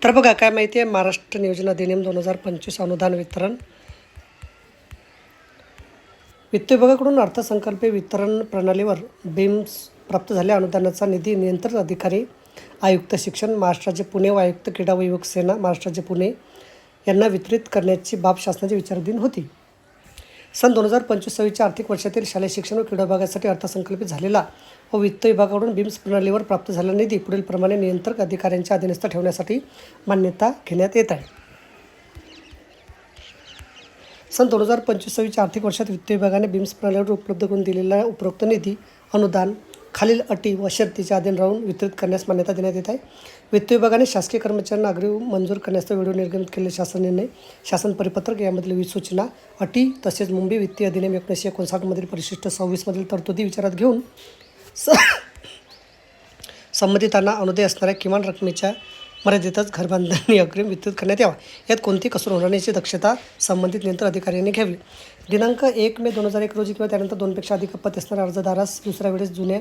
तर बघा काय माहिती आहे, महाराष्ट्र नियोजन अधिनियम 2025 अनुदान वितरण वित्त विभागाकडून अर्थसंकल्पीय वितरण प्रणालीवर बीम्स प्राप्त झालेल्या अनुदानाचा निधी नियंत्रण अधिकारी आयुक्त शिक्षण महाराष्ट्राचे पुणे व आयुक्त क्रीडा व युवक सेना महाराष्ट्राचे पुणे यांना वितरित करण्याची बाब शासनाच्या विचाराधीन होती. सन 2025-26च्या आर्थिक वर्षातील शालेय शिक्षण व क्रीडा विभागासाठी अर्थसंकल्पित झालेला व वित्त विभागाकडून बीम्स प्रणालीवर प्राप्त झालेला निधी पुढीलप्रमाणे नियंत्रक अधिकाऱ्यांच्या अधीनस्थ ठेवण्यासाठी मान्यता घेण्यात येत आहे. सन 2025-26च्या आर्थिक वर्षात वित्त विभागाने बीम्स प्रणालीवर उपलब्ध करून दिलेला उपरोक्त निधी अनुदान खालील अटी व शर्तीच्या अधीन राहून वितरित करण्यास मान्यता देण्यात येत आहे. वित्त विभागाने शासकीय कर्मचाऱ्यांना अग्रिम मंजूर करण्यास वेळोवेळी निर्गमित केलेले शासन निर्णय, शासन परिपत्रक यामधील विविध सूचना, अटी तसेच मुंबई वित्तीय अधिनियम 1959 मधील परिशिष्ट 26 मधील तरतुदी विचारात घेऊन संबंधितांना अनुदेय असणाऱ्या किमान रकमेच्या मर्यादेतच घरबांधणी अग्रिम वितरित करण्यात यावा. यात कोणती कसूर होणार नाही याची दक्षता संबंधित नियंत्रण अधिकाऱ्यांनी घ्यावी. दिनांक 1 मे 2001 रोजी किंवा त्यानंतर 2पेक्षा अधिक अपत्य असणाऱ्या अर्जदारास दुसऱ्या वेळेस जुन्या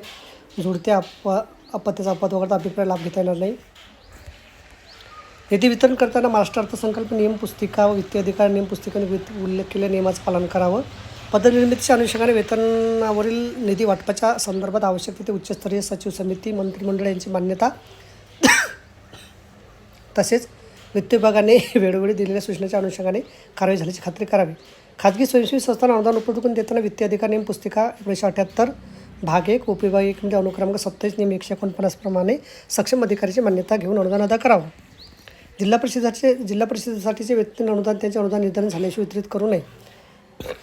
जोडत्या अपत्याचा अपवाद वगळता अभिप्राय लाभ घेता येणार नाही. निधी वितरण करताना महाराष्ट्र अर्थसंकल्प नियम पुस्तिका व वित्तीय अधिकार नियम पुस्तिकेने उल्लेख केलेल्या नियमाचं पालन करावं. पदनिर्मितीच्या अनुषंगाने वेतनावरील निधी वाटपाच्या संदर्भात आवश्यक तिथे उच्चस्तरीय सचिव समिती मंत्रिमंडळ यांची मान्यता तसेच वित्त विभागाने वेळोवेळी दिलेल्या सूचनेच्या अनुषंगाने कारवाई झाल्याची खात्री करावी. खाजगी स्वयंसेवी संस्थांना अनुदान उपलब्ध करून देताना वित्तीय अधिकार नियम पुस्तिका 1978 भाग 1 उपविभाग 1 मध्ये अनुक्रमांक 27 नियम 149 प्रमाणे सक्षम अधिकाऱ्याची मान्यता घेऊन अनुदान अदा करावं. जिल्हा परिषदेसाठीचे वेतन अनुदान त्यांचे अनुदान निर्धारण झाल्याशिवाय वितरित करू नये.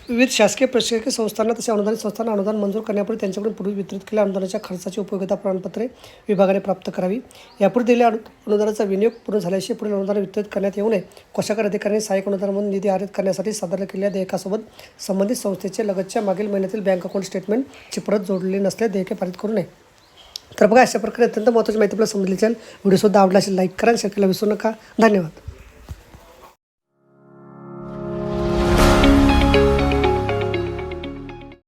विविध शासकीय प्रशासकीय संस्थांना तसे अनुदानित संस्थांना अनुदान मंजूर करण्यापूर्वी त्यांच्याकडून पूर्वी वितरित केलेल्या अनुदानाच्या खर्चाची उपयोगिता प्रमाणपत्रे विभागाने प्राप्त करावी. यापूर्वी दिलेल्या अनुदानाचा विनियोग पूर्ण झाल्याशिवाय पुढील अनुदान वितरित करण्यात येऊ नये. कोषागार अधिकाऱ्यांनी सहाय्यक अनुदानामधून निधी आरित करण्यासाठी सादर केलेल्या देयकासोबत संबंधित संस्थेचे लगतच्या मागील महिन्यातील बँक अकाउंट स्टेटमेंटची प्रत जोडलेली नसल्यास देयके पारित करू नये. तर बघा, अशा प्रकारे अत्यंत महत्त्वाची माहिती आपल्याला समजली असेल. व्हिडिओसुद्धा आवडला असेल लाईक करा, शेअर करायला विसरू नका. धन्यवाद.